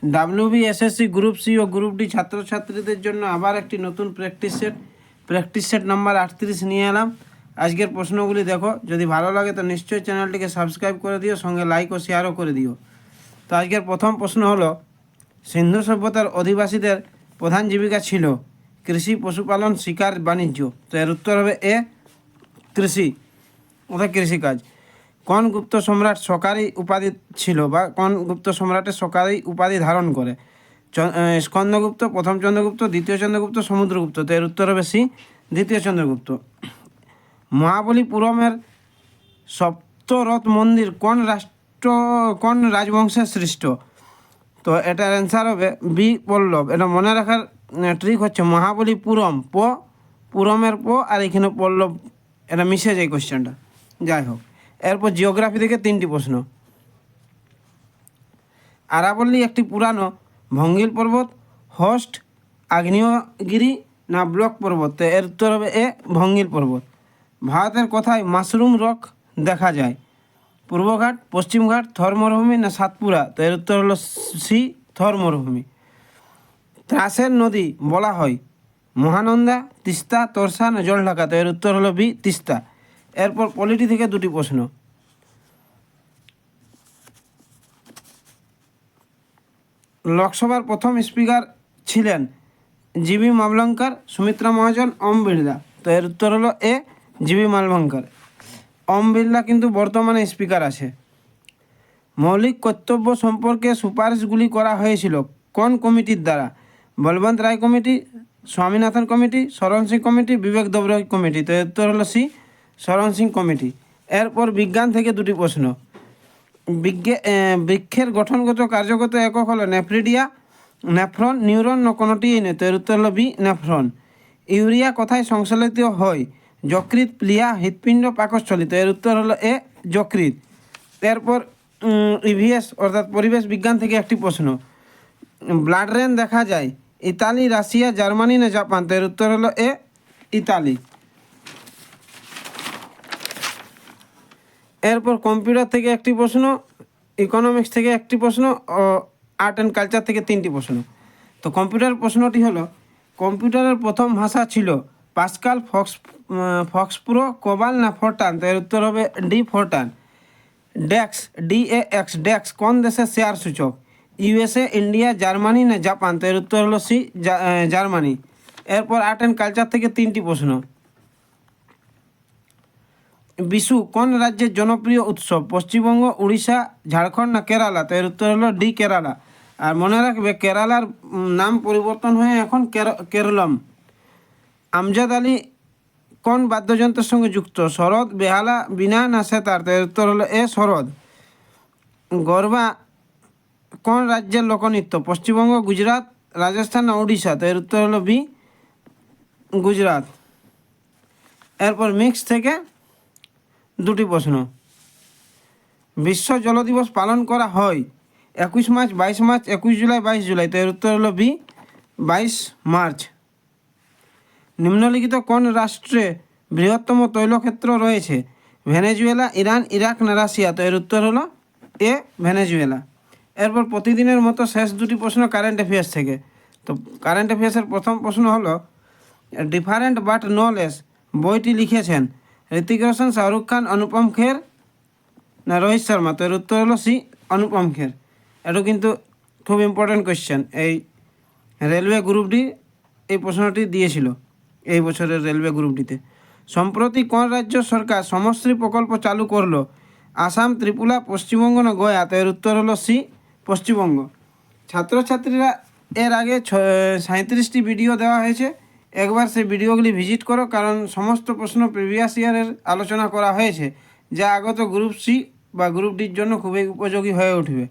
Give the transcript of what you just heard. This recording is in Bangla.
WBSSC গ্রুপ সি ও গ্রুপ ডি ছাত্রছাত্রীদের জন্য আবার একটি নতুন প্র্যাকটিস সেট নাম্বার 38 নিয়ে এলাম। আজকের প্রশ্নগুলি দেখো, যদি ভালো লাগে তো নিশ্চয়ই চ্যানেলটিকে সাবস্ক্রাইব করে দিও, সঙ্গে লাইক ও শেয়ারও করে দিও। তো আজকের প্রথম প্রশ্ন হলো, সিন্ধু সভ্যতার অধিবাসীদের প্রধান জীবিকা ছিল কৃষি, পশুপালন, শিকার, বাণিজ্য। তো এর উত্তর হবে এ, কৃষি অর্থাৎ কৃষিকাজ। কোন গুপ্ত সম্রাট সরকারি উপাধি ছিল বা কোন গুপ্ত সম্রাটের সরকারি উপাধি ধারণ করে? স্কন্দগুপ্ত, প্রথম চন্দ্রগুপ্ত, দ্বিতীয় চন্দ্রগুপ্ত, সমুদ্রগুপ্ত। তো এর উত্তর হবে সি, দ্বিতীয় চন্দ্রগুপ্ত। মহাবলীপুরমের সপ্তরথ মন্দির কোন রাজবংশের সৃষ্ট? তো এটার অ্যান্সার হবে বি, পল্লব। এটা মনে রাখার ট্রিক হচ্ছে মহাবলীপুরম, পুরমের আর এখানে পল্লব, এটা মিশে যায় কোশ্চেনটা। যাই হোক, এরপর জিওগ্রাফি থেকে 3টি প্রশ্ন। আরাবল্লী একটি পুরানো ভঙ্গিল পর্বত, হোস্ট, আগ্নেয়গিরি না ব্লক পর্বত? তো এর উত্তর হবে এ, ভঙ্গিল পর্বত। ভারতের কোথায় মাশরুম রক দেখা যায়? পূর্বঘাট, পশ্চিমঘাট, থর মরুভূমি না সাতপুরা? তো এর উত্তর হলো সি, থর মরুভূমি। ত্রাসের নদী বলা হয় মহানন্দা, তিস্তা, তোরসা না জলঢাকা? তো এর উত্তর হলো বি, তিস্তা। এরপর পলিটি থেকে 2টি প্রশ্ন। লোকসভার প্রথম স্পিকার ছিলেন জিবি মালভঙ্কর, সুমিত্রা মহাজন, ওম বিড়লা? তো এর উত্তর হলো এ, জিবি মালভঙ্কর। ওম বিড়লা কিন্তু বর্তমানে স্পিকার আছে। মৌলিক কর্তব্য সম্পর্কে সুপারিশগুলি করা হয়েছিল কোন কমিটির দ্বারা? বলবন্ত রায় কমিটি, স্বামীনাথন কমিটি, শরণ সিং কমিটি, বিবেক দেবরী কমিটি? তো এর উত্তর হলো সি, শরণ সিং কমিটি। এরপর বিজ্ঞান থেকে 2টি প্রশ্ন। বৃক্ষের গঠনগত কার্যগত একক হলো নেফ্রিডিয়া, নেফ্রন, নিউরন না কোনোটিই নেই? তো এর উত্তর হলো বি, নেফ্রন। ইউরিয়া কোথায় সংশ্লেষিত হয়? যকৃৎ, প্লিহা, হৃৎপিণ্ড, পাকস্থলী? তো এর উত্তর হলো এ, যকৃৎ। এরপর ইভিএস অর্থাৎ পরিবেশ বিজ্ঞান থেকে একটি প্রশ্ন। ব্লাড রেন দেখা যায় ইতালি, রাশিয়া, জার্মানি না জাপান? তো এর উত্তর হলো এ, ইতালি। এরপর কম্পিউটার থেকে একটি প্রশ্ন, ইকোনমিক্স থেকে একটি প্রশ্ন ও আর্ট অ্যান্ড কালচার থেকে 3টি প্রশ্ন। তো কম্পিউটার প্রশ্নটি হলো, কম্পিউটারের প্রথম ভাষা ছিল পাস্কাল, ফক্সপ্রো, কোবাল না ফরটান? তো এর উত্তর হবে ডি, ফরটান। ডেক্স, DAX, ডেক্স কোন দেশের শেয়ার সূচক? USA, ইন্ডিয়া, জার্মানি না জাপান? তো এর উত্তর হলো সি, জার্মানি। এরপর আর্ট অ্যান্ড কালচার থেকে 3টি প্রশ্ন। বিশু কোন রাজ্যের জনপ্রিয় উৎসব? পশ্চিমবঙ্গ, উড়িষ্যা, ঝাড়খণ্ড না কেরালা? তো এর উত্তর হলো ডি, কেরালা। আর মনে রাখবে কেরালার নাম পরিবর্তন হয়ে এখন কেরলম। আমজাদ আলী কোন বাদ্যযন্ত্রের সঙ্গে যুক্ত? সরোদ, বেহালা, বীণা না সেতার? তো এর উত্তর হলো এ, সরোদ। গরবা কোন রাজ্যের লোকনৃত্য? পশ্চিমবঙ্গ, গুজরাট, রাজস্থান না উড়িষ্যা? তো এর উত্তর হলো বি, গুজরাট। এরপর মিক্স থেকে 2টি প্রশ্ন। বিশ্ব জল দিবস পালন করা হয় 21 মার্চ, 22 মার্চ, 21 জুলাই, 22 জুলাই? তো এর উত্তর হলো বি, 22 মার্চ। নিম্নলিখিত কোন রাষ্ট্রে বৃহত্তম তৈলক্ষেত্র রয়েছে? ভেনেজুয়েলা, ইরান, ইরাক না রাশিয়া? তো এর উত্তর হলো এ, ভেনেজুয়েলা। এরপর প্রতিদিনের মতো শেষ 2টি প্রশ্ন কারেন্ট অ্যাফেয়ার্স থেকে। তো কারেন্ট অ্যাফেয়ার্সের প্রথম প্রশ্ন হলো, ডিফারেন্ট বাট নো লেস বইটি লিখেছেন ঋতিক রোশন, শাহরুখ খান, অনুপম খের না রোহিত শর্মা? তো এর উত্তর হলো সি, অনুপম খের। এটা কিন্তু খুব ইম্পর্ট্যান্ট কোয়েশ্চেন। এই রেলওয়ে গ্রুপ ডি এই প্রশ্নটি দিয়েছিল এই বছরের রেলওয়ে গ্রুপ ডিতে। সম্প্রতি কোন রাজ্য সরকার সমশ্রী প্রকল্প চালু করলো? আসাম, ত্রিপুরা, পশ্চিমবঙ্গ না গয়া? তো এর উত্তর হলো সি, পশ্চিমবঙ্গ। ছাত্রছাত্রীরা এর আগে 37টি ভিডিও দেওয়া হয়েছে, একবার সেই ভিডিওগুলি ভিজিট করো, কারণ সমস্ত প্রশ্ন প্রিভিয়াস ইয়ারের আলোচনা করা হয়েছে, যা আগত গ্রুপ সি বা গ্রুপ ডির জন্য খুবই উপযোগী হয়ে উঠবে।